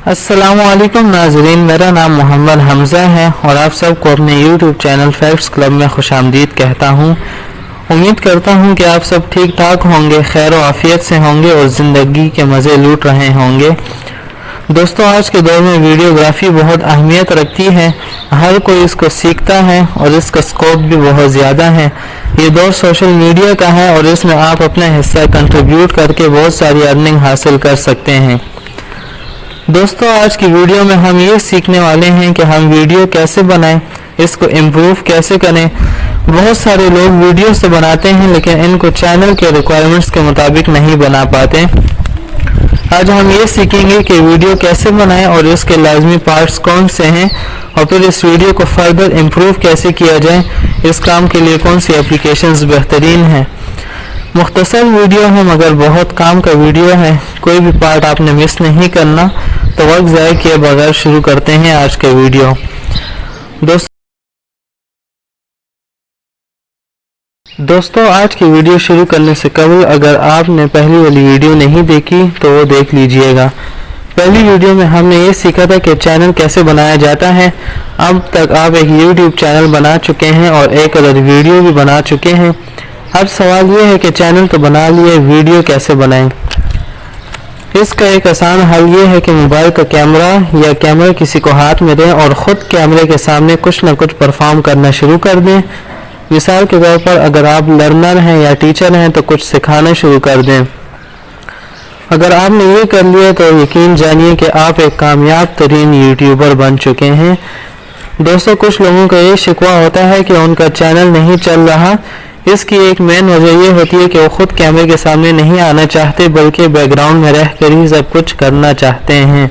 السلام علیکم ناظرین، میرا نام محمد حمزہ ہے اور آپ سب کو اپنے یوٹیوب چینل فیکٹس کلب میں خوش آمدید کہتا ہوں۔ امید کرتا ہوں کہ آپ سب ٹھیک ٹھاک ہوں گے، خیر و عافیت سے ہوں گے اور زندگی کے مزے لوٹ رہے ہوں گے۔ دوستو، آج کے دور میں ویڈیوگرافی بہت اہمیت رکھتی ہے، ہر کوئی اس کو سیکھتا ہے اور اس کا اسکوپ بھی بہت زیادہ ہے۔ یہ دور سوشل میڈیا کا ہے اور اس میں آپ اپنا حصہ کنٹریبیوٹ کر کے بہت ساری ارننگ حاصل کر سکتے ہیں۔ دوستو، آج کی ویڈیو میں ہم یہ سیکھنے والے ہیں کہ ہم ویڈیو کیسے بنائیں، اس کو امپروو کیسے کریں۔ بہت سارے لوگ ویڈیو سے بناتے ہیں لیکن ان کو چینل کے ریکوائرمنٹس کے مطابق نہیں بنا پاتے۔ آج ہم یہ سیکھیں گے کہ ویڈیو کیسے بنائیں اور اس کے لازمی پارٹس کون سے ہیں، اور پھر اس ویڈیو کو فردر امپروو کیسے کیا جائے، اس کام کے لیے کون سی اپلیکیشنز بہترین ہیں۔ مختصر ویڈیو ہے مگر بہت کام کا ویڈیو ہے، کوئی بھی پارٹ آپ نے مس نہیں کرنا۔ تو وقت ضائع کیے بغیر شروع کرتے ہیں آج کے ویڈیو۔ دوستو، آج کی ویڈیو شروع کرنے سے قبل اگر آپ نے پہلی والی ویڈیو نہیں دیکھی تو وہ دیکھ لیجئے گا۔ پہلی ویڈیو میں ہم نے یہ سیکھا تھا کہ چینل کیسے بنایا جاتا ہے۔ اب تک آپ ایک یوٹیوب چینل بنا چکے ہیں اور ایک عدد ویڈیو بھی بنا چکے ہیں۔ اب سوال یہ ہے کہ چینل تو بنا لیے، ویڈیو کیسے بنائیں۔ اس کا ایک آسان حل یہ ہے کہ موبائل کا کیمرہ یا کیمرہ کسی کو ہاتھ میں دیں اور خود کیمرے کے سامنے کچھ نہ کچھ پرفارم کرنا شروع کر دیں۔ مثال کے طور پر اگر آپ لرنر ہیں یا ٹیچر ہیں تو کچھ سکھانا شروع کر دیں۔ اگر آپ نے یہ کر لیا تو یقین جانیے کہ آپ ایک کامیاب ترین یوٹیوبر بن چکے ہیں۔ دوستو، کچھ لوگوں کا یہ شکوہ ہوتا ہے کہ ان کا چینل نہیں چل رہا۔ اس کی ایک مین وجہ یہ ہوتی ہے کہ وہ خود کیمرے کے سامنے نہیں آنا چاہتے بلکہ بیک گراؤنڈ میں رہ کر ہی سب کچھ کرنا چاہتے ہیں۔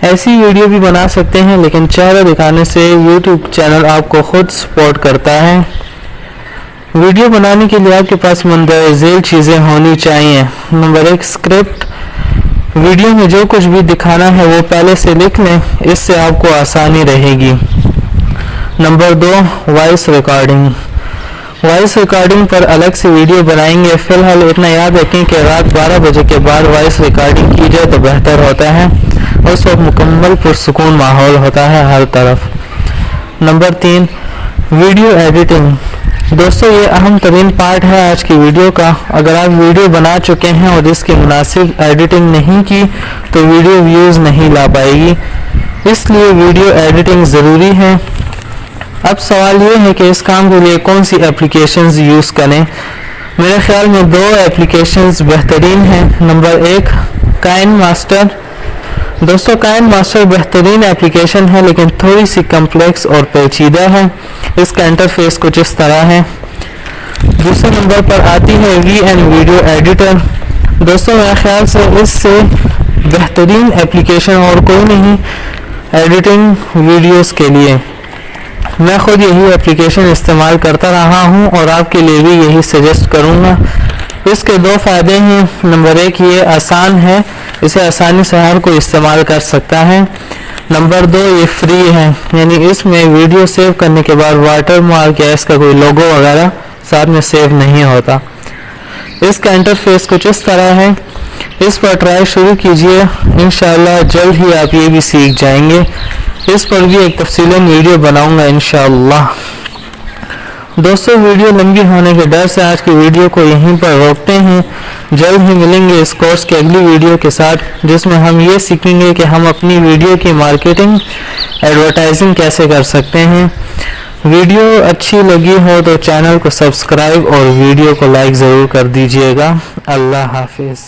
ایسی ویڈیو بھی بنا سکتے ہیں لیکن چہرہ دکھانے سے یوٹیوب چینل آپ کو خود سپورٹ کرتا ہے۔ ویڈیو بنانے کے لیے آپ کے پاس مندرجہ ذیل چیزیں ہونی چاہیے۔ Number 1، script. ویڈیو میں جو کچھ بھی دکھانا ہے وہ پہلے سے لکھ لیں، اس سے آپ کو آسانی رہے گی۔ Number 2، voice recording. Voice recording پر الگ سے ویڈیو بنائیں گے۔ فی الحال اتنا یاد رکھیں کہ رات 12 بجے کے بعد وائس ریکارڈنگ کی جائے تو بہتر ہوتا ہے، اس وقت مکمل پرسکون ماحول ہوتا ہے ہر طرف۔ Number 3، video editing. دوستو، یہ اہم ترین پارٹ ہے آج کی ویڈیو کا۔ اگر آپ ویڈیو بنا چکے ہیں اور اس کی مناسب ایڈیٹنگ نہیں کی تو ویڈیو ویوز نہیں لا پائے گی، اس لیے ویڈیو ایڈیٹنگ ضروری ہے۔ اب سوال یہ ہے کہ اس کام کے لیے کون سی اپلیکیشنز یوز کریں۔ میرے خیال میں 2 اپلیکیشنز بہترین ہیں۔ نمبر 1، کائن ماسٹر۔ دوستو، کائن ماسٹر بہترین اپلیکیشن ہے لیکن تھوڑی سی کمپلیکس اور پیچیدہ ہے۔ اس کا انٹرفیس کچھ اس طرح ہے۔ دوسرے نمبر پر آتی ہے VN ویڈیو ایڈیٹر۔ دوستو، میرے خیال سے اس سے بہترین اپلیکیشن اور کوئی نہیں ایڈیٹنگ ویڈیوز کے لیے۔ میں خود یہی اپلیکیشن استعمال کرتا رہا ہوں اور آپ کے لیے بھی یہی سجیسٹ کروں گا۔ اس کے 2 فائدے ہیں۔ نمبر 1، یہ آسان ہے، اسے آسانی سے ہر کوئی استعمال کر سکتا ہے۔ نمبر 2، یہ فری ہے، یعنی اس میں ویڈیو سیو کرنے کے بعد واٹر مارک یا اس کا کوئی لوگو وغیرہ ساتھ میں سیو نہیں ہوتا۔ اس کا انٹرفیس کچھ اس طرح ہے۔ اس پر ٹرائی شروع کیجئے، انشاءاللہ جلد ہی آپ یہ بھی سیکھ جائیں گے۔ اس پر بھی ایک تفصیلی ویڈیو بناؤں گا انشاءاللہ۔ دوستو، ویڈیو لمبی ہونے کے ڈر سے آج کی ویڈیو کو یہیں پر روکتے ہیں۔ جلد ہی ملیں گے اس کورس کی اگلی ویڈیو کے ساتھ جس میں ہم یہ سیکھیں گے کہ ہم اپنی ویڈیو کی مارکیٹنگ، ایڈورٹائزنگ کیسے کر سکتے ہیں۔ ویڈیو اچھی لگی ہو تو چینل کو سبسکرائب اور ویڈیو کو لائک ضرور کر دیجئے گا۔ اللہ حافظ۔